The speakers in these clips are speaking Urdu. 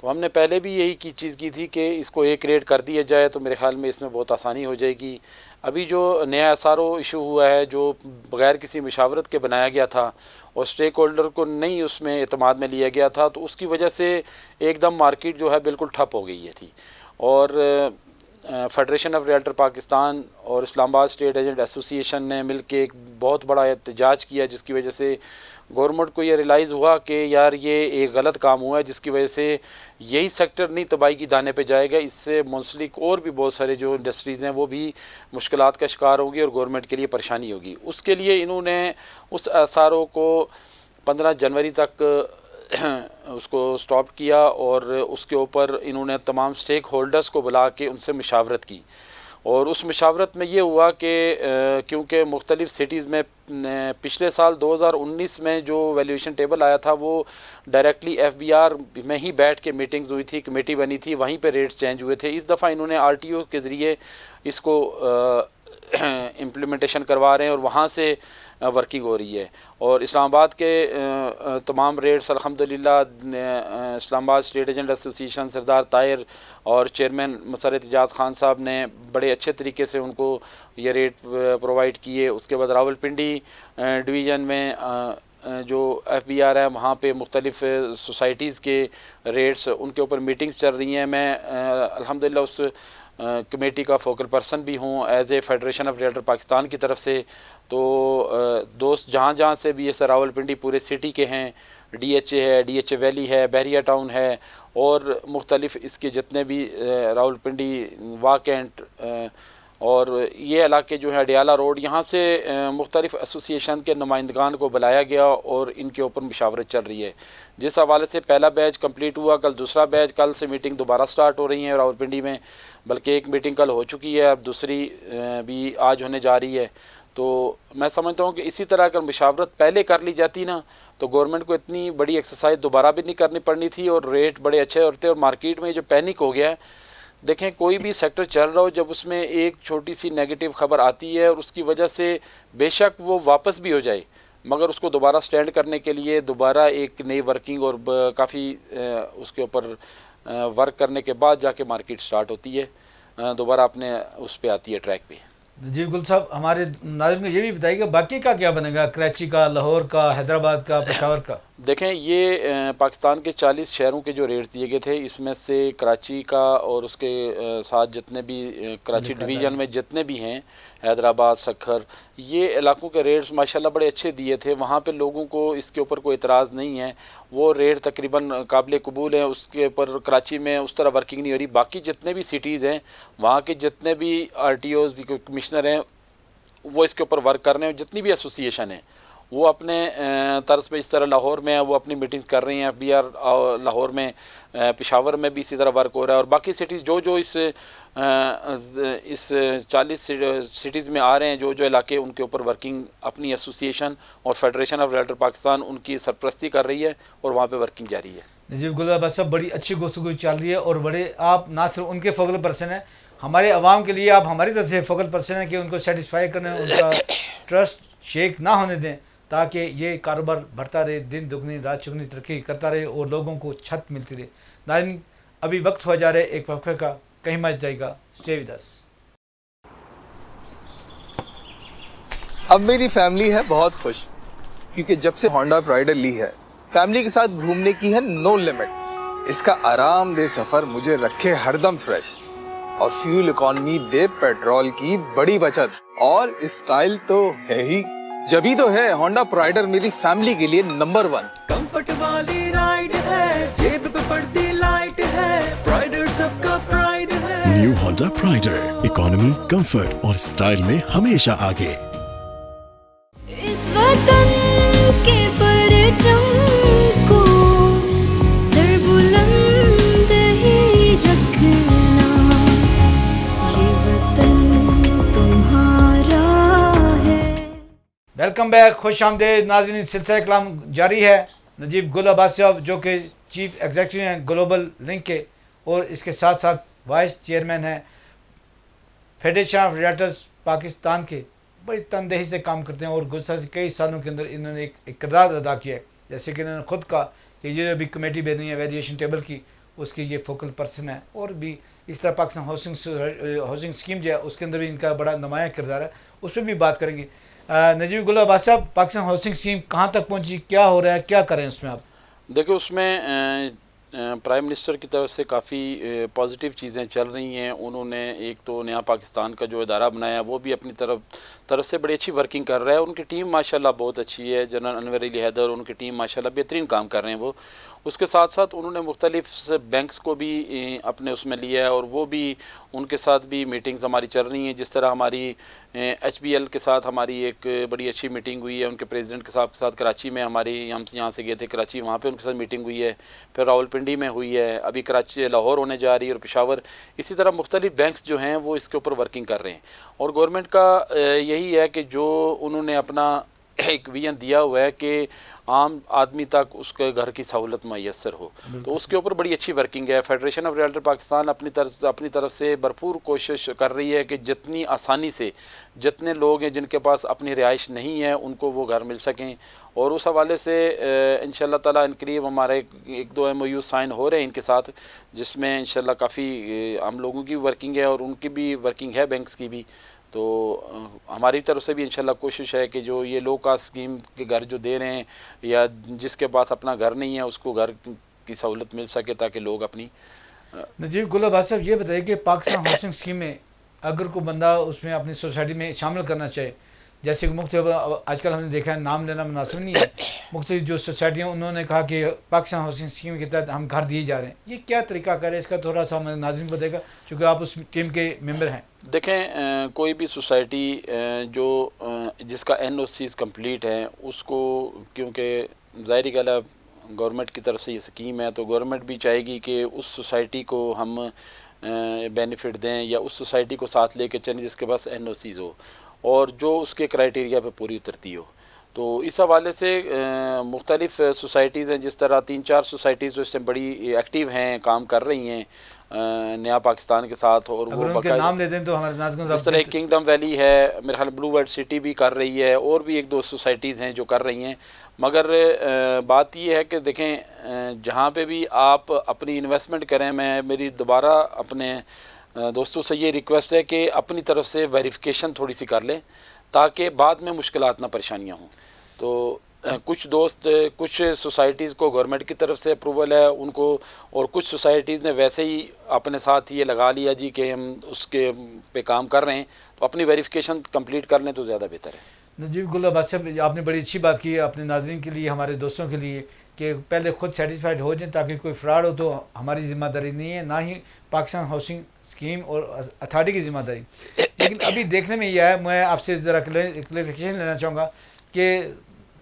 تو ہم نے پہلے بھی یہی کی چیز کی تھی کہ اس کو ایک ریٹ کر دیا جائے تو میرے خیال میں اس میں بہت آسانی ہو جائے گی. ابھی جو نیا ایس آر او ایشو ہوا ہے جو بغیر کسی مشاورت کے بنایا گیا تھا اور اسٹیک ہولڈر کو نہیں اس میں اعتماد میں لیا گیا تھا، تو اس کی وجہ سے ایک دم مارکیٹ جو ہے بالکل ٹھپ ہو گئی تھی. اور فیڈریشن آف ریئلٹر پاکستان اور اسلام آباد اسٹیٹ ایجنٹ ایسوسی ایشن نے مل کے ایک بہت بڑا احتجاج کیا، جس کی وجہ سے گورنمنٹ کو یہ ریلائز ہوا کہ یار یہ ایک غلط کام ہوا ہے، جس کی وجہ سے یہی سیکٹر نہیں تباہی کی دانے پہ جائے گا، اس سے منسلک اور بھی بہت سارے جو انڈسٹریز ہیں وہ بھی مشکلات کا شکار ہوگی اور گورنمنٹ کے لیے پریشانی ہوگی. اس کے لیے انہوں نے اس ایس آر او کو 15 جنوری تک اس کو سٹاپ کیا اور اس کے اوپر انہوں نے تمام سٹیک ہولڈرز کو بلا کے ان سے مشاورت کی. اور اس مشاورت میں یہ ہوا کہ کیونکہ مختلف سٹیز میں پچھلے سال 2019 میں جو ویلیویشن ٹیبل آیا تھا وہ ڈائریکٹلی ایف بی آر میں ہی بیٹھ کے میٹنگز ہوئی تھی، کمیٹی بنی تھی، وہیں پہ ریٹس چینج ہوئے تھے. اس دفعہ انہوں نے آر ٹی او کے ذریعے اس کو امپلیمنٹیشن کروا رہے ہیں اور وہاں سے ورکنگ ہو رہی ہے. اور اسلام آباد کے تمام ریٹس الحمدللہ اسلام آباد اسٹیٹ ایجنٹ ایسوسی ایشن سردار طاہر اور چیئرمین مسرت اعجاز خان صاحب نے بڑے اچھے طریقے سے ان کو یہ ریٹ پرووائڈ کیے. اس کے بعد راولپنڈی ڈویژن میں جو ایف بی آر ہے وہاں پہ مختلف سوسائٹیز کے ریٹس ان کے اوپر میٹنگز چل رہی ہیں. میں الحمدللہ اس کمیٹی کا فوکل پرسن بھی ہوں as a federation of realtor Pakistan کی طرف سے. تو دوست جہاں جہاں سے بھی جیسے راولپنڈی پورے سٹی کے ہیں، ڈی ایچ اے ہے، ڈی ایچ اے ویلی ہے، بحریہ ٹاؤن ہے اور مختلف اس کے جتنے بھی راولپنڈی واکینٹ اور یہ علاقے جو ہے ڈیالہ روڈ، یہاں سے مختلف ایسوسی ایشن کے نمائندگان کو بلایا گیا اور ان کے اوپر مشاورت چل رہی ہے. جس حوالے سے پہلا بیچ کمپلیٹ ہوا، کل دوسرا بیچ، کل سے میٹنگ دوبارہ سٹارٹ ہو رہی ہیں راولپنڈی میں، بلکہ ایک میٹنگ کل ہو چکی ہے، اب دوسری بھی آج ہونے جا رہی ہے. تو میں سمجھتا ہوں کہ اسی طرح اگر مشاورت پہلے کر لی جاتی نا تو گورنمنٹ کو اتنی بڑی ایکسرسائز دوبارہ بھی نہیں کرنی پڑنی تھی اور ریٹ بڑے اچھے ہوتے. اور مارکیٹ میں جو پینک ہو گیا ہے، دیکھیں کوئی بھی سیکٹر چل رہا ہو، جب اس میں ایک چھوٹی سی نیگیٹو خبر آتی ہے اور اس کی وجہ سے بے شک وہ واپس بھی ہو جائے، مگر اس کو دوبارہ سٹینڈ کرنے کے لیے دوبارہ ایک نئی ورکنگ اور کافی اس کے اوپر ورک کرنے کے بعد جا کے مارکیٹ سٹارٹ ہوتی ہے، دوبارہ اپنے اس پہ آتی ہے ٹریک پہ. جی گل صاحب، ہمارے ناظرین کو یہ بھی بتائیے کہ باقی کا کیا بنے گا، کراچی کا، لاہور کا، حیدرآباد کا، پشاور کا؟ دیکھیں یہ پاکستان کے 40 شہروں کے جو ریٹس دیے گئے تھے، اس میں سے کراچی کا اور اس کے ساتھ جتنے بھی کراچی ڈویژن میں جتنے بھی ہیں، حیدرآباد، سکھر، یہ علاقوں کے ریٹس ماشاءاللہ بڑے اچھے دیے تھے. وہاں پہ لوگوں کو اس کے اوپر کوئی اعتراض نہیں ہے، وہ ریٹ تقریباً قابل قبول ہیں. اس کے اوپر کراچی میں اس طرح ورکنگ نہیں ہو رہی. باقی جتنے بھی سٹیز ہیں، وہاں کے جتنے بھی آر ٹی اوز کمشنر ہیں وہ اس کے اوپر ورک کر رہے ہیں. جتنی بھی ایسوسی ایشن ہیں وہ اپنے طرز پہ، اس طرح لاہور میں وہ اپنی میٹنگز کر رہی ہیں، ایف بی آر لاہور میں، پشاور میں بھی اسی طرح ورک ہو رہا ہے. اور باقی سٹیز جو اس 40 سٹیز میں آ رہے ہیں، جو علاقے، ان کے اوپر ورکنگ اپنی ایسوسی ایشن اور فیڈریشن آف ریئلٹر پاکستان ان کی سرپرستی کر رہی ہے اور وہاں پہ ورکنگ جاری ہے. نجیب گل عباس صاحب، بڑی اچھی گفتگو چل رہی ہے اور بڑے آپ نہ صرف ان کے فوکل پرسن ہیں، ہمارے عوام کے لیے آپ ہماری طرف سے فوکل پرسن ہیں کہ ان کو سیٹسفائی کرنے، ان کا ٹرسٹ شیک نہ ہونے دیں تاکہ یہ کاروبار بڑھتا رہے، دن دگنی رات چگنی ترقی کرتا رہے اور لوگوں کو چھت ملتی رہے. ناظرین، ابھی وقت ہو جا رہا ہے ایک وقفے کا، کہیں مت جائے گا، اسٹے ود اس. اب میری فیملی ہے بہت خوش، کیونکہ جب سے ہونڈا پرائڈر لی ہے، فیملی کے ساتھ گھومنے کی ہے نو لمٹ. اس کا آرام دہ سفر مجھے رکھے ہر دم فریش، اور فیول اکانومی دے پیٹرول کی بڑی بچت، اور اسٹائل تو ہے ہی. جبھی تو ہے ہونڈا پرائڈر میری فیملی کے لیے نمبر 1. کمفرٹ والی رائڈ ہے، جیب پہ پڑتی لائٹ ہے، پرائڈر سب کا پرائڈ ہے. نیو ہونڈا پرائڈر، اکانومی، کمفرٹ اور اسٹائل میں ہمیشہ آگے. اس وطن کے پرچم کو سر بلند ہی رکھنا، یہ وطن تمہارا ہے. ویلکم بیک، خوش آمدید ناظرین. سلسلہ کلام جاری ہے. نجیب گل عباس صاحب جو کہ چیف ایگزیکٹو ہیں گلوبل لنک کے، اور اس کے ساتھ ساتھ وائس چیئرمین ہیں فیڈریشن آف ریئلٹرز پاکستان کے، بڑی تندہی سے کام کرتے ہیں اور گزشتہ کئی سالوں کے اندر انہوں نے ایک کردار ادا کیا ہے. جیسے کہ انہوں نے خود کہا کہ یہ جو ابھی کمیٹی بنی ہے ویلیویشن ٹیبل کی، اس کی یہ فوکل پرسن ہے، اور بھی اس طرح پاکستان ہاؤسنگ اسکیم جو ہے اس کے اندر بھی ان کا بڑا نمایاں کردار ہے، اس پہ بھی بات کریں گے۔ نجیب گل عباس صاحب، پاکستان ہاؤسنگ اسکیم کہاں تک پہنچی، کیا ہو رہا ہے، کیا کریں اس میں آپ؟ دیکھیں اس میں پرائم منسٹر کی طرف سے کافی پازیٹیو چیزیں چل رہی ہیں۔ انہوں نے ایک تو نیا پاکستان کا جو ادارہ بنایا وہ بھی اپنی طرف سے بڑی اچھی ورکنگ کر رہا ہے۔ ان کی ٹیم ماشاءاللہ بہت اچھی ہے، جنرل انور علی حیدر، ان کی ٹیم ماشاءاللہ بہترین کام کر رہے ہیں وہ۔ اس کے ساتھ ساتھ انہوں نے مختلف بینکس کو بھی اپنے اس میں لیا ہے، اور وہ بھی ان کے ساتھ بھی میٹنگز ہماری چل رہی ہیں۔ جس طرح ہماری ایچ بی ایل کے ساتھ ہماری ایک بڑی اچھی میٹنگ ہوئی ہے، ان کے پریزیڈنٹ کے ساتھ کراچی میں، ہماری ہم یہاں سے گئے تھے کراچی، وہاں پہ ان کے ساتھ میٹنگ ہوئی ہے، پھر راولپنڈی میں ہوئی ہے، ابھی کراچی لاہور ہونے جا رہی ہے، اور پشاور۔ اسی طرح مختلف بینکس جو ہیں وہ اس کے اوپر ورکنگ کر رہے ہیں، اور گورنمنٹ کا یہی ہے کہ جو انہوں نے اپنا ایک ویژن دیا ہوا ہے کہ عام آدمی تک اس کے گھر کی سہولت میسر ہو، تو اس کے اوپر بڑی اچھی ورکنگ ہے۔ فیڈریشن آف ریئلٹر پاکستان اپنی طرف سے بھرپور کوشش کر رہی ہے کہ جتنی آسانی سے جتنے لوگ ہیں جن کے پاس اپنی رہائش نہیں ہے ان کو وہ گھر مل سکیں، اور اس حوالے سے انشاءاللہ تعالیٰ ان قریب ہمارے ایک دو ایم او یو سائن ہو رہے ہیں ان کے ساتھ، جس میں انشاءاللہ کافی ہم لوگوں کی ورکنگ ہے اور ان کی بھی ورکنگ ہے، بینکس کی بھی۔ تو ہماری طرف سے بھی انشاءاللہ کوشش ہے کہ جو یہ لو کاسٹ اسکیم کے گھر جو دے رہے ہیں، یا جس کے پاس اپنا گھر نہیں ہے اس کو گھر کی سہولت مل سکے، تاکہ لوگ اپنی۔ نجیب گل عباس صاحب، یہ بتائیے کہ پاکستان ہاؤسنگ اسکیم میں اگر کوئی بندہ اس میں اپنی سوسائٹی میں شامل کرنا چاہے، جیسے کہ مختلف آج کل ہم نے دیکھا ہے، نام لینا مناسب نہیں ہے، مختلف جو سوسائٹیاں انہوں نے کہا کہ پاکستان ہاؤسنگ اسکیم کے تحت ہم گھر دیے جا رہے ہیں، یہ کیا طریقہ کار ہے اس کا، تھوڑا سا ہمارے ناظرین کو بتائے گا چونکہ آپ اس ٹیم کے ممبر ہیں۔ دیکھیں کوئی بھی سوسائٹی جو جس کا این او سیز کمپلیٹ ہے، اس کو، کیونکہ ظاہری گل ہے گورنمنٹ کی طرف سے یہ اسکیم ہے، تو گورنمنٹ بھی چاہے گی کہ اس سوسائٹی کو ہم بینیفٹ دیں، یا اس سوسائٹی کو ساتھ لے کے چلیں جس کے پاس این او سیز ہو، اور جو اس کے کرائیٹیریا پہ پوری اترتی ہو۔ تو اس حوالے سے مختلف سوسائٹیز ہیں، جس طرح 3-4 سوسائٹیز جو اس ٹائم بڑی ایکٹیو ہیں، کام کر رہی ہیں نیا پاکستان کے ساتھ، اور وہ ان کے نام لے دیں تو ہمارے ناظرین جس طرح کنگڈم ویلی ہے، میرے خیال بلو ورڈ سٹی بھی کر رہی ہے، اور بھی 1-2 سوسائٹیز ہیں جو کر رہی ہیں۔ مگر بات یہ ہے کہ دیکھیں جہاں پہ بھی آپ اپنی انویسٹمنٹ کریں، میری دوبارہ اپنے دوستوں سے یہ ریکویسٹ ہے کہ اپنی طرف سے ویریفیکیشن تھوڑی سی کر لیں، تاکہ بعد میں مشکلات نہ پریشانیاں ہوں۔ تو کچھ دوست، کچھ سوسائٹیز کو گورنمنٹ کی طرف سے اپروول ہے ان کو، اور کچھ سوسائٹیز نے ویسے ہی اپنے ساتھ یہ لگا لیا جی کہ ہم اس کے پہ کام کر رہے ہیں، تو اپنی ویریفیکیشن کمپلیٹ کر لیں تو زیادہ بہتر ہے۔ نجیب گل عباس صاحب، آپ نے بڑی اچھی بات کی ہے اپنے ناظرین کے لیے، ہمارے دوستوں کے لیے، کہ پہلے خود سیٹسفائیڈ ہو جائیں، تاکہ کوئی فراڈ ہو تو ہماری ذمہ داری نہیں ہے، نہ ہی پاکستان ہاؤسنگ اسکیم اور اتھارٹی کی ذمہ داری۔ لیکن ابھی دیکھنے میں یہ ہے، میں آپ سے ذرا کلیریفیکیشن لینا چاہوں گا کہ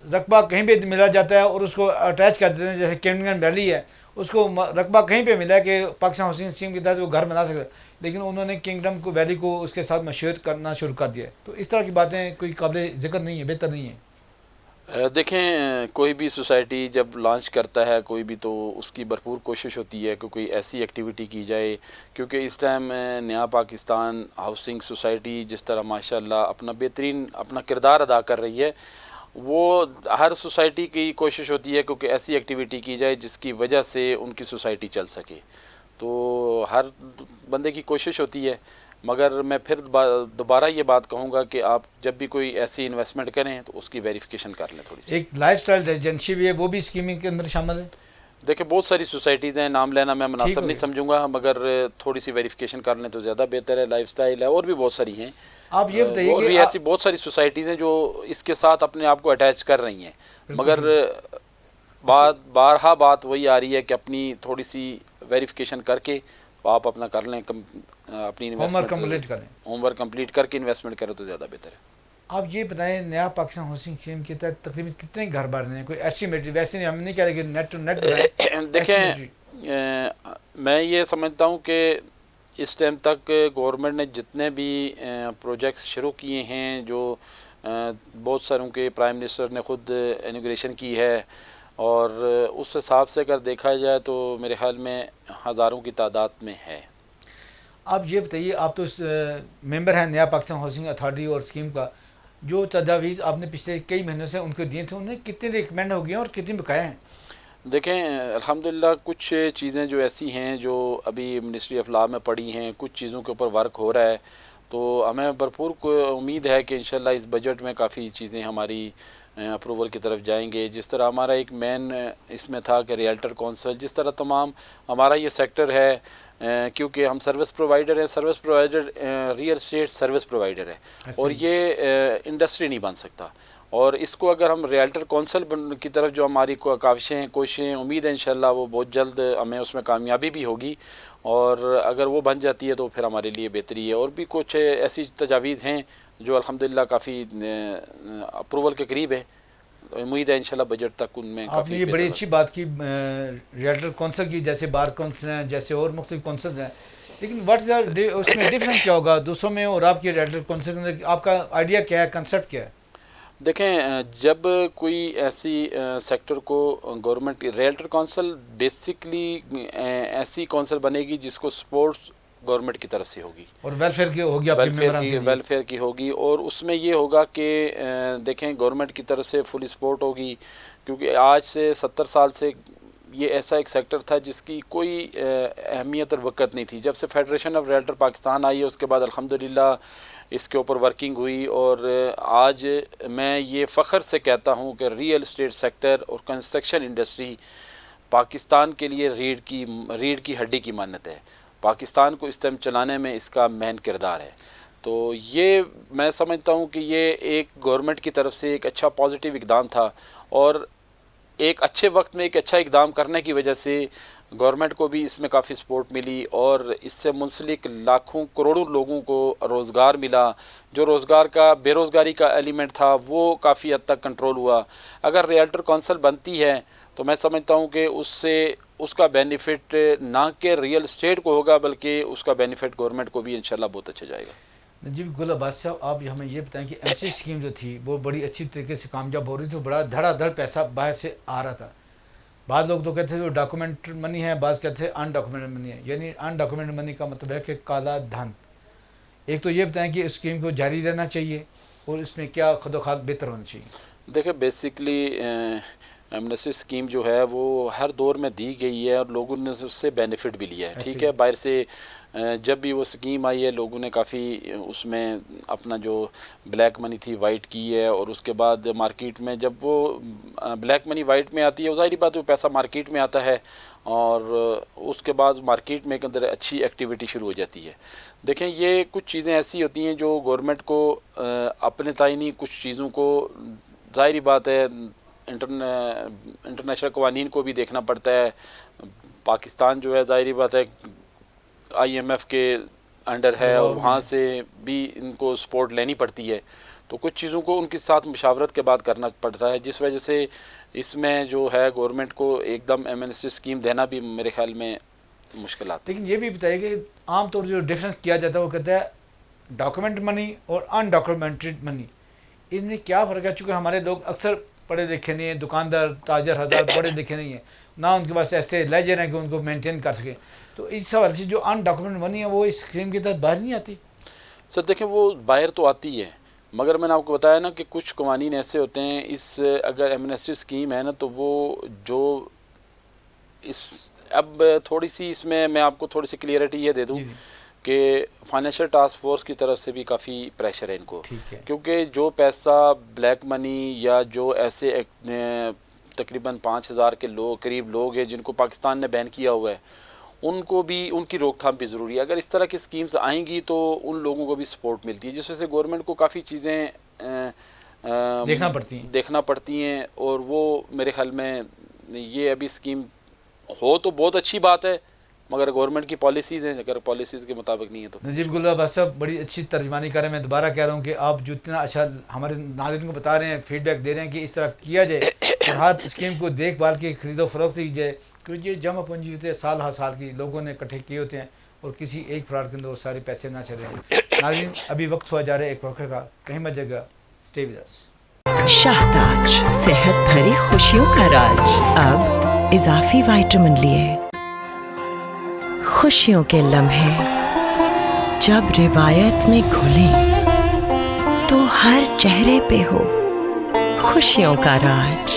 رقبہ کہیں پہ ملا جاتا ہے اور اس کو اٹیچ کر دیتے ہیں، جیسے کنگڈم ویلی ہے، اس کو رقبہ کہیں پہ ملا ہے کہ پاکستان ہاؤسنگ اسکیم کے تحت وہ گھر بنا سکتا ہے، لیکن انہوں نے کنگڈم کو ویلی کو اس کے ساتھ مشہور کرنا شروع کر دیا ہے۔ تو اس طرح کی باتیں کوئی قابل ذکر نہیں ہے، بہتر نہیں ہے۔ دیکھیں کوئی بھی سوسائٹی جب لانچ کرتا ہے کوئی بھی، تو اس کی بھرپور کوشش ہوتی ہے کہ کوئی ایسی ایکٹیویٹی کی جائے، کیونکہ اس ٹائم نیا پاکستان ہاؤسنگ سوسائٹی جس طرح ماشاءاللہ اپنا بہترین اپنا کردار ادا کر رہی ہے، وہ ہر سوسائٹی کی کوشش ہوتی ہے کہ ایسی ایکٹیویٹی کی جائے جس کی وجہ سے ان کی سوسائٹی چل سکے۔ تو ہر بندے کی کوشش ہوتی ہے، مگر میں پھر دوبارہ یہ بات کہوں گا کہ آپ جب بھی کوئی ایسی انویسٹمنٹ کریں تو اس کی ویریفیکیشن کر لیں تھوڑی سی۔ ایک لائف سٹائل ریجنسی بھی ہے، وہ بھی اسکیمنگ کے اندر شامل ہے۔ دیکھیں بہت ساری سوسائٹیز ہیں، نام لینا میں مناسب نہیں سمجھوں گا، مگر تھوڑی سی ویریفیکیشن کر لیں تو زیادہ بہتر ہے۔ لائف سٹائل ہے، اور بھی بہت ساری ہیں۔ آپ یہ بتائیے اور کہ بھی ایسی بہت ساری سوسائٹیز ہیں جو اس کے ساتھ اپنے آپ کو اٹیچ کر رہی ہیں، مگر بارہا بات وہی آ رہی ہے کہ اپنی تھوڑی سی ویریفیکیشن کر کے آپ اپنا کر لیں، اپنی ہوم ورک کمپلیٹ کریں، ہوم ورک کمپلیٹ کر کے انویسٹمنٹ کریں تو زیادہ بہتر ہے۔ آپ یہ بتائیں نیا پاکستان ہاؤسنگ اسکیم کے تحت تقریباً کتنے گھر بن رہے ہیں، کوئی ایسٹیمیٹ؟ ویسے نہیں، ہم نہیں کہہ رہے کہ نیٹ ٹو نیٹ بنائیں۔ دیکھیں میں یہ سمجھتا ہوں کہ اس ٹائم تک گورنمنٹ نے جتنے بھی پروجیکٹس شروع کیے ہیں، جو بہت ساروں کے پرائم منسٹر نے خود انوگریشن کی ہے، اور اس حساب سے اگر دیکھا جائے تو میرے خیال میں ہزاروں کی تعداد میں ہے۔ آپ یہ بتائیے، آپ تو ممبر ہیں نیا پاکستان ہاؤسنگ اتھارٹی اور اسکیم کا، جو تجاویز آپ نے پچھلے کئی مہینوں سے ان کو دیے تھے، انہیں کتنے ریکمینڈ ہو گئے ہیں اور کتنے بقایا ہیں؟ دیکھیں الحمدللہ کچھ چیزیں جو ایسی ہیں جو ابھی منسٹری آف لا میں پڑی ہیں، کچھ چیزوں کے اوپر ورک ہو رہا ہے، تو ہمیں بھرپور امید ہے کہ انشاءاللہ اس بجٹ میں کافی چیزیں ہماری اپروول کی طرف جائیں گے. جس طرح ہمارا ایک مین اس میں تھا کہ ریئلٹر کونسل، جس طرح تمام ہمارا یہ سیکٹر ہے کیونکہ ہم سروس پرووائڈر ہیں، service provider real estate service provider ہے اور یہ انڈسٹری نہیں بن سکتا. اور اس کو اگر ہم ریئلٹر کونسل کی طرف جو ہماری کاوشیں کوششیں امید ہے انشاءاللہ وہ بہت جلد ہمیں اس میں کامیابی بھی ہوگی، اور اگر وہ بن جاتی ہے تو پھر ہمارے لیے بہتری ہے. اور بھی کچھ ایسی تجاویز ہیں جو الحمدللہ کافی اپروول کے قریب ہیں، امید ہے انشاءاللہ بجٹ تک ان میں آپ نے یہ بڑی اچھی بات کی ریئلٹر کونسل کی، جیسے بار کونسل ہیں، جیسے اور مختلف کونسلز ہیں، لیکن واٹ از اس میں ڈفرینس کیا ہوگا دوسروں میں اور آپ کے ریئلٹر کونسل کے اندر؟ آپ کا آئیڈیا کیا ہے، کنسیپٹ کیا ہے؟ دیکھیں جب کوئی ایسی سیکٹر کو گورنمنٹ ریئلٹر کونسل بیسکلی ایسی کونسل بنے گی جس کو سپورٹس گورنمنٹ کی طرف سے ہوگی اور ویلفیئر کی ہوگی، ویلفیئر کی ہوگی. اور اس میں یہ ہوگا کہ دیکھیں گورنمنٹ کی طرف سے فلی سپورٹ ہوگی، کیونکہ آج سے 70 سال سے یہ ایسا ایک سیکٹر تھا جس کی کوئی اہمیت اور وقت نہیں تھی. جب سے فیڈریشن آف ریئلٹر پاکستان آئی ہے اس کے بعد الحمدللہ اس کے اوپر ورکنگ ہوئی، اور آج میں یہ فخر سے کہتا ہوں کہ ریئل اسٹیٹ سیکٹر اور کنسٹرکشن انڈسٹری پاکستان کے لیے ریڑھ کی ہڈی کی مانت ہے. پاکستان کو اس ٹائم چلانے میں اس کا مین کردار ہے. تو یہ میں سمجھتا ہوں کہ یہ ایک گورنمنٹ کی طرف سے ایک اچھا پازیٹیو اقدام تھا، اور ایک اچھے وقت میں ایک اچھا اقدام کرنے کی وجہ سے گورنمنٹ کو بھی اس میں کافی سپورٹ ملی، اور اس سے منسلک لاکھوں کروڑوں لوگوں کو روزگار ملا. جو روزگار کا بے روزگاری کا ایلیمنٹ تھا وہ کافی حد تک کنٹرول ہوا. اگر ریئلٹر کونسل بنتی ہے تو میں سمجھتا ہوں کہ اس کا بینیفٹ نہ کہ ریئل اسٹیٹ کو ہوگا بلکہ اس کا بینیفٹ گورنمنٹ کو بھی انشاءاللہ بہت اچھا جائے گا. نجیب گل عباس صاحب، آپ ہمیں یہ بتائیں کہ ایسی اسکیم جو تھی وہ بڑی اچھی طریقے سے کامیاب ہو رہی تھی، بڑا دھڑا دھڑ پیسہ باہر سے آ رہا تھا. بعض لوگ تو کہتے ہیں وہ ڈاکومنٹ منی ہے، بعض کہتے ہیں ان ڈاکومنٹ منی ہے. یعنی ان ڈاکومنٹ منی کا مطلب ہے کہ کالا دھن. ایک تو یہ بتائیں کہ اسکیم کو جاری رہنا چاہیے اور اس میں کیا خد و خال بہتر ہونا چاہیے؟ دیکھیں بیسکلی ایمنسٹی اسکیم جو ہے وہ ہر دور میں دی گئی ہے اور لوگوں نے اس سے بینیفٹ بھی لیا ہے. ٹھیک ہے، باہر سے جب بھی وہ اسکیم آئی ہے لوگوں نے کافی اس میں اپنا جو بلیک منی تھی وائٹ کی ہے، اور اس کے بعد مارکیٹ میں جب وہ بلیک منی وائٹ میں آتی ہے ظاہری بات وہ پیسہ مارکیٹ میں آتا ہے، اور اس کے بعد مارکیٹ میں ایک اندر اچھی ایکٹیویٹی شروع ہو جاتی ہے. دیکھیں یہ کچھ چیزیں ایسی ہوتی ہیں جو گورنمنٹ کو اپنے تعینی کچھ چیزوں کو ظاہری بات ہے انٹرنیشنل قوانین کو بھی دیکھنا پڑتا ہے. پاکستان جو ہے ظاہری بات ہے IMF کے انڈر ہے اور وہاں سے بھی ان کو سپورٹ لینی پڑتی ہے، تو کچھ چیزوں کو ان کے ساتھ مشاورت کے بعد کرنا پڑتا ہے، جس وجہ سے اس میں جو ہے گورنمنٹ کو ایک دم ایمنسٹی اسکیم دینا بھی میرے خیال میں مشکلات. لیکن یہ بھی بتائیے کہ عام طور جو ڈفرینس کیا جاتا ہے وہ کہتا ہے ڈاکومنٹ منی اور ان ڈاکومنٹڈ منی، ان میں کیا فرق ہے؟ چونکہ ہمارے لوگ اکثر پڑھے لکھے نہیں ہیں، دکاندار تاجر ہزار پڑھے لکھے نہیں ہیں، نہ ان کے پاس ایسے لیجر ہیں کہ ان کو مینٹین کر سکیں. تو اس حوالے سے جو ان ڈاکومنٹ منی ہے وہ اس اسکیم کے تحت باہر نہیں آتی؟ سر دیکھیں وہ باہر تو آتی ہے، مگر میں نے آپ کو بتایا نا کہ کچھ قوانین ایسے ہوتے ہیں اگر ایمنسٹی اسکیم ہے نا تو وہ جو اب تھوڑی سی اس میں آپ کو تھوڑی سی کلیئرٹی یہ دے دوں کہ فائنینشیل ٹاسک فورس کی طرف سے بھی کافی پریشر ہے ان کو، کیونکہ جو پیسہ بلیک منی یا جو ایسے تقریباً 5000 کے قریب لوگ ہیں جن کو پاکستان نے بین کیا ہوا ہے، ان کو بھی ان کی روک تھام بھی ضروری ہے. اگر اس طرح کی اسکیمز آئیں گی تو ان لوگوں کو بھی سپورٹ ملتی ہے، جس وجہ سے گورنمنٹ کو کافی چیزیں دیکھنا پڑتی ہیں. اور وہ میرے خیال میں یہ ابھی اسکیم ہو تو بہت اچھی بات ہے، مگر گورنمنٹ کی پالیسیز ہیں، اگر پالیسیز کے مطابق نہیں ہے تو. نجیب گل عباس صاحب بڑی اچھی ترجمانی کر رہے ہیں. میں دوبارہ کہہ رہا ہوں کہ آپ جو اتنا اچھا ہمارے ناظرین کو بتا رہے ہیں، فیڈ بیک دے رہے ہیں کہ اس طرح کیا جائے، ہر اسکیم کو دیکھ بھال کے خرید و فروخت کی جائے، کیونکہ یہ جمع پونجی ہوتے ہیں سال ہر سال کی لوگوں نے اکٹھے کیے ہوتے ہیں، اور کسی ایک فراڈ کے اندر وہ سارے پیسے نہ چلے ہیں. ناظرین ابھی وقت ہوا جا رہا ہے ایک وقفے کا، کہیں مت جگہ، اسٹے ود اس. شاہ تاج صحت بھری خوشیوں کا راج، اب اضافی وائٹامن لیے. خوشیوں کے لمحے جب روایت میں گھلیں تو ہر چہرے پہ ہو خوشیوں کا راج.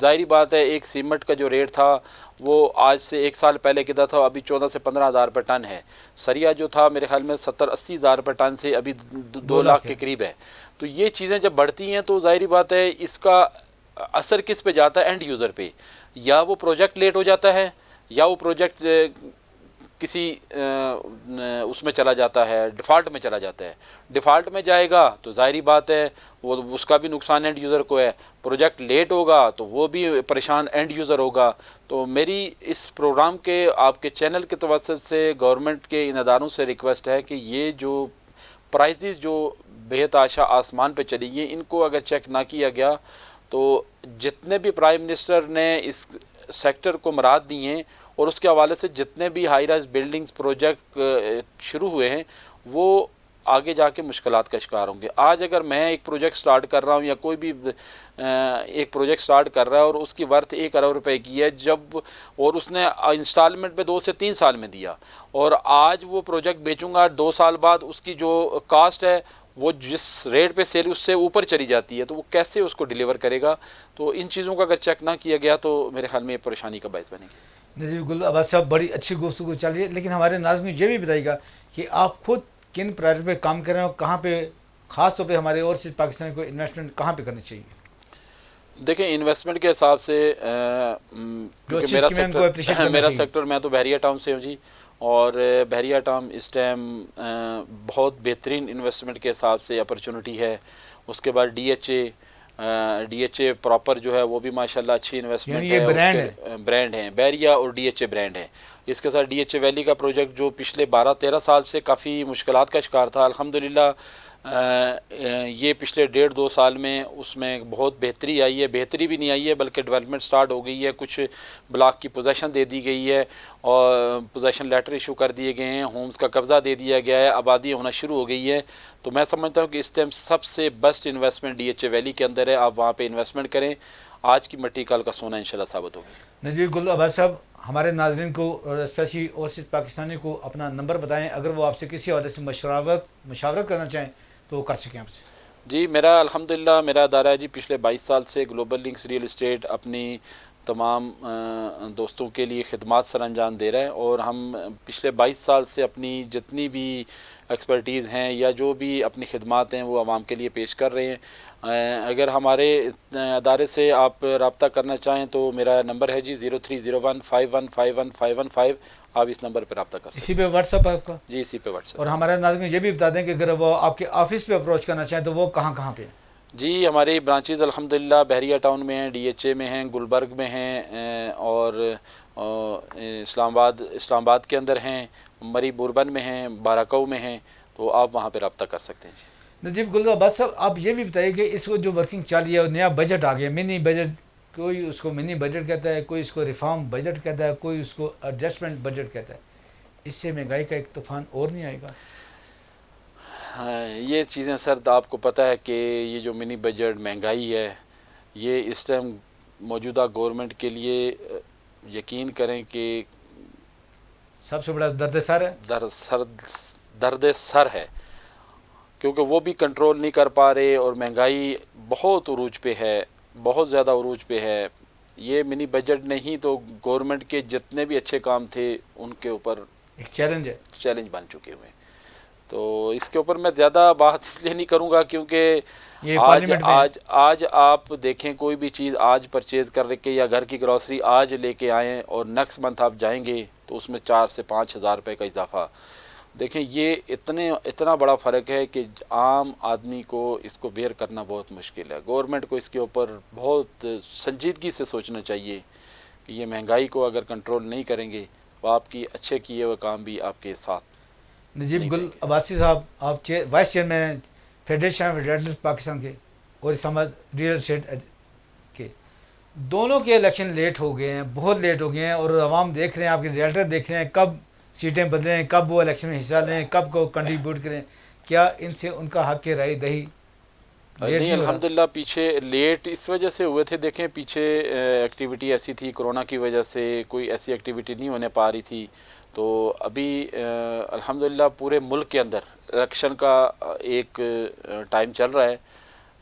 ظاہری بات ہے ایک سیمنٹ کا جو ریٹ تھا وہ آج سے 1 سال پہلے کتا تھا ابھی 14 سے 15 ہزار روپے ٹن ہے. سریا جو تھا میرے خیال میں 70-80 ہزار روپے ٹن سے ابھی 2 لاکھ کے قریب ہے. تو یہ چیزیں جب بڑھتی ہیں تو ظاہری بات ہے اس کا اثر کس پہ جاتا ہے؟ اینڈ یوزر پہ. یا وہ پروجیکٹ لیٹ ہو جاتا ہے یا وہ پروجیکٹ کسی اس میں چلا جاتا ہے، ڈیفالٹ میں چلا جاتا ہے. ڈیفالٹ میں جائے گا تو ظاہری بات ہے وہ اس کا بھی نقصان اینڈ یوزر کو ہے. پروجیکٹ لیٹ ہوگا تو وہ بھی پریشان اینڈ یوزر ہوگا. تو میری اس پروگرام کے آپ کے چینل کے توسط سے گورنمنٹ کے ان اداروں سے ریکویسٹ ہے کہ یہ جو پرائزز جو بے تحاشا آسمان پہ چلی گئی ان کو اگر چیک نہ کیا گیا تو جتنے بھی پرائم منسٹر نے اس سیکٹر کو مراد دی ہیں اور اس کے حوالے سے جتنے بھی ہائی رائز بلڈنگز پروجیکٹ شروع ہوئے ہیں وہ آگے جا کے مشکلات کا شکار ہوں گے. آج اگر میں ایک پروجیکٹ سٹارٹ کر رہا ہوں یا کوئی بھی ایک پروجیکٹ سٹارٹ کر رہا ہے اور اس کی ورتھ 1 ارب روپے کی ہے جب اور اس نے انسٹالمنٹ پہ 2 سے 3 سال میں دیا اور آج وہ پروجیکٹ بیچوں گا 2 سال بعد اس کی جو کاسٹ ہے وہ جس ریٹ پہ سیل اس سے اوپر چلی جاتی ہے تو وہ کیسے اس کو ڈیلیور کرے گا؟ تو ان چیزوں کا اگر چیک نہ کیا گیا تو میرے خیال میں یہ پریشانی کا باعث بنے گی. نجیب گل عباس صاحب بڑی اچھی گفتگو چل رہی ہے لیکن ہمارے ناظرین یہ بھی بتائیے گا کہ آپ خود کن پرائرٹی پہ کام کر رہے ہیں اور کہاں پہ خاص طور پہ ہمارے اوورسیز پاکستان کو انویسٹمنٹ کہاں پہ کرنی چاہیے؟ دیکھیں انویسٹمنٹ کے حساب سے میرا سیکٹر میں تو بحریہ ٹاؤن سے ہوں جی اور بحریہ ٹاؤن اس ٹائم بہت بہترین انویسٹمنٹ کے حساب سے اپرچونٹی ہے. اس کے بعد ڈی ایچ اے پراپر جو ہے وہ بھی ماشاءاللہ اچھی انویسٹمنٹ ہے. برانڈ ہیں بحریہ اور ڈی ایچ اے برانڈ ہیں. اس کے ساتھ ڈی ایچ اے ویلی کا پروجیکٹ جو پچھلے 12-13 سال سے کافی مشکلات کا شکار تھا الحمدللہ یہ پچھلے 1.5-2 سال میں اس میں بہت بہتری آئی ہے. بہتری بھی نہیں آئی ہے بلکہ ڈیولپمنٹ سٹارٹ ہو گئی ہے. کچھ بلاک کی پوزیشن دے دی گئی ہے اور پوزیشن لیٹر ایشو کر دیے گئے ہیں. ہومز کا قبضہ دے دیا گیا ہے. آبادی ہونا شروع ہو گئی ہے. تو میں سمجھتا ہوں کہ اس ٹائم سب سے best investment D H A valley کے اندر ہے. آپ وہاں پہ انویسٹمنٹ کریں. آج کی مٹی کل کا سونا انشاءاللہ ثابت ہوگی. نجیب گل عباس صاحب ہمارے ناظرین کو اور اسپیشلی اوورسیز پاکستانی کو اپنا نمبر بتائیں اگر وہ آپ سے کسی حوالے سے مشاورت کرنا چاہیں تو وہ کر سکیں آپ سے. جی میرا الحمدللہ میرا ادارہ ہے جی پچھلے 22 سال سے گلوبل لنکس ریئل اسٹیٹ اپنی تمام دوستوں کے لیے خدمات سر انجام دے رہا ہے اور ہم پچھلے 22 سال سے اپنی جتنی بھی ایکسپرٹیز ہیں یا جو بھی اپنی خدمات ہیں وہ عوام کے لیے پیش کر رہے ہیں. اگر ہمارے ادارے سے آپ رابطہ کرنا چاہیں تو میرا نمبر ہے جی 0301515115. آپ اس نمبر پہ رابطہ کر سکتے ہیں. اسی پہ واٹس ایپ ہے آپ کا؟ جی اسی پہ واٹس ایپ. اور ہمارے ناظرین یہ بھی بتا دیں کہ اگر وہ آپ کے آفس پہ اپروچ کرنا چاہیں تو وہ کہاں پہ؟ جی ہماری برانچز الحمدللہ بحریہ ٹاؤن میں ہیں, ڈی ایچ اے میں ہیں, گلبرگ میں ہیں اور اسلام آباد کے اندر ہیں, مری بوربن میں ہیں, باراکو میں ہیں. تو آپ وہاں پہ رابطہ کر سکتے ہیں. جی نجیب گل عباس صاحب آپ یہ بھی بتائیے کہ اس کو جو ورکنگ چل رہی ہے اور نیا بجٹ آ گیا منی بجٹ, کوئی اس کو منی بجٹ کہتا ہے, کوئی اس کو ریفارم بجٹ کہتا ہے, کوئی اس کو ایڈجسٹمنٹ بجٹ کہتا ہے. اس سے مہنگائی کا ایک طوفان اور نہیں آئے گا؟ یہ چیزیں سر آپ کو پتہ ہے کہ یہ جو منی بجٹ مہنگائی ہے یہ اس ٹائم موجودہ گورنمنٹ کے لیے یقین کریں کہ سب سے بڑا درد سر ہے. درد سر ہے کیونکہ وہ بھی کنٹرول نہیں کر پا رہے اور مہنگائی بہت عروج پہ ہے, بہت زیادہ عروج پہ ہے. یہ منی بجٹ نہیں تو گورنمنٹ کے جتنے بھی اچھے کام تھے ان کے اوپر ایک چیلنج بن چکے ہوئے. تو اس کے اوپر میں زیادہ بات اس لیے نہیں کروں گا کیونکہ آج آپ دیکھیں کوئی بھی چیز آج پرچیز کر کے یا گھر کی گروسری آج لے کے آئیں اور نیکسٹ منتھ آپ جائیں گے تو اس میں 4 سے 5 ہزار روپے کا اضافہ. دیکھیں یہ اتنا بڑا فرق ہے کہ عام آدمی کو اس کو بیئر کرنا بہت مشکل ہے. گورنمنٹ کو اس کے اوپر بہت سنجیدگی سے سوچنا چاہیے کہ یہ مہنگائی کو اگر کنٹرول نہیں کریں گے تو آپ کی اچھے کیے ہوئے کام بھی آپ کے ساتھ. نجیب گل عباسی صاحب آپ vice chairman federation of realtors Pakistan کے اور اسلام آباد ریئل اسٹیٹ کے, دونوں کے الیکشن لیٹ ہو گئے ہیں, بہت لیٹ ہو گئے ہیں اور عوام دیکھ رہے ہیں, آپ کے ریئلٹر دیکھ رہے ہیں کب سیٹیں بدلیں, کب وہ الیکشن میں حصہ لیں, کب کو کنٹریبیوٹ کریں. کیا ان سے ان کا حق رائے دہی نہیں؟ الحمدللہ پیچھے لیٹ اس وجہ سے ہوئے تھے. دیکھیں پیچھے ایکٹیویٹی ایسی تھی, کرونا کی وجہ سے کوئی ایسی ایکٹیویٹی نہیں ہونے پا رہی تھی. تو ابھی الحمدللہ پورے ملک کے اندر الیکشن کا ایک ٹائم چل رہا ہے.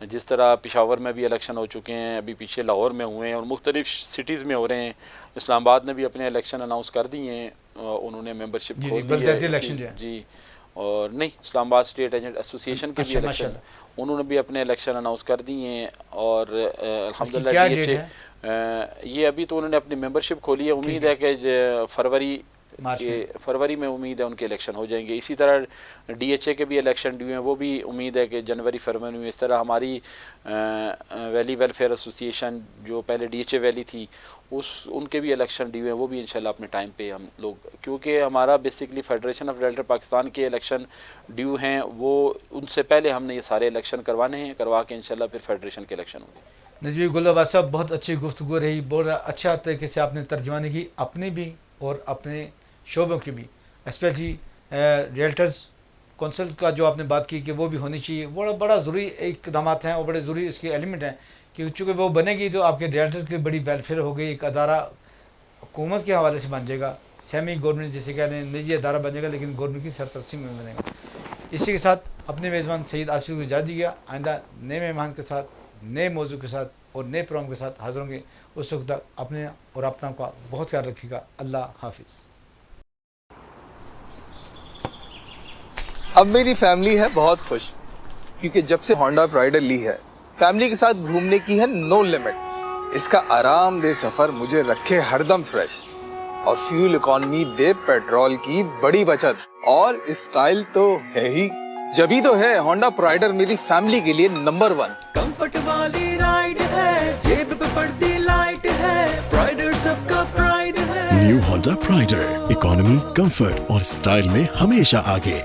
جس طرح پشاور میں بھی الیکشن ہو چکے ہیں، ابھی پیچھے لاہور میں ہوئے ہیں اور مختلف سٹیز میں ہو رہے ہیں، اسلام آباد نے بھی اپنے الیکشن اناؤنس کر دیے ہیں، انہوں نے ممبرشپ کھول دی بلدیاتی ہے الیکشن جو ہے جی، اور نہیں اسلام آباد اسٹیٹ ایجنٹ ایسوسیشن کے بھی الیکشن انہوں نے بھی اپنے الیکشن اناؤنس کر دیے ہیں، اور الحمدللہ کیا ڈی ڈیٹ ایچ ہے؟ اے یہ ابھی تو انہوں نے اپنی ممبرشپ کھولی ہے، امید ہے کہ فروری میں امید ہے ان کے الیکشن ہو جائیں گے۔ اسی طرح ڈی ایچ اے کے بھی الیکشن ڈیو ہیں، وہ بھی امید ہے کہ جنوری فروری میں۔ اس طرح ہماری ویلی ویلفیئر ایسوسیشن جو پہلے ڈی ایچ اے ویلی تھی ان کے بھی الیکشن ڈیو ہیں، وہ بھی انشاءاللہ اپنے ٹائم پہ ہم لوگ، کیونکہ ہمارا basically federation of realtor Pakistan کے الیکشن ڈیو ہیں، وہ ان سے پہلے ہم نے یہ سارے الیکشن کروانے ہیں، کروا کے انشاءاللہ پھر فیڈریشن کے الیکشن ہوں گے۔ نجوی گل آباد صاحب، بہت اچھی گفتگو رہی، بہت اچھا طریقے سے آپ نے ترجمانی کی، اپنی بھی اور اپنے شعبوں کی بھی، اسپیشلی ریئلٹرز کونسل کا جو آپ نے بات کی کہ وہ بھی ہونی چاہیے، بڑا ضروری اقدامات ہیں اور بڑے ضروری اس کے ایلیمنٹ ہیں، کہ چونکہ وہ بنے گی تو آپ کے ریئلٹر کی بڑی ویلفیئر ہو گئی، ایک ادارہ حکومت کے حوالے سے بن جائے گا، سیمی گورنمنٹ جسے کہتے ہیں، نجی ادارہ بن جائے گا لیکن گورنمنٹ کی سرپرستی میں بنے گا۔ اسی کے ساتھ اپنے میزبان سید آصف کو اجازت دی گیا، آئندہ نئے مہمان کے ساتھ، نئے موضوع کے ساتھ اور نئے پروگرام کے ساتھ حاضر ہوں گے۔ اس وقت تک اپنے اور اپنا کا بہت خیال رکھیے گا۔ اللہ حافظ۔ اب میری فیملی ہے بہت خوش، کیونکہ جب سے ہونڈا پرائڈر لی ہے فیملی کے ساتھ گھومنے کی ہے نو لمٹ۔ اس کا آرام دہ سفر مجھے رکھے ہر دم فریش، اور فیول اکانومی دے پیٹرول کی بڑی بچت، اور اسٹائل تو ہے ہی، جبھی تو ہے ہونڈا پرائڈر میری فیملی کے لیے نمبر 1۔ کمفرٹ والی رائڈ ہے، جیب پہ پڑتی لائٹ ہے، پرائڈر سب کا پرائڈ ہے۔ نیو ہونڈا پرائڈر، اکانومی، کمفرٹ اور اسٹائل میں ہمیشہ آگے۔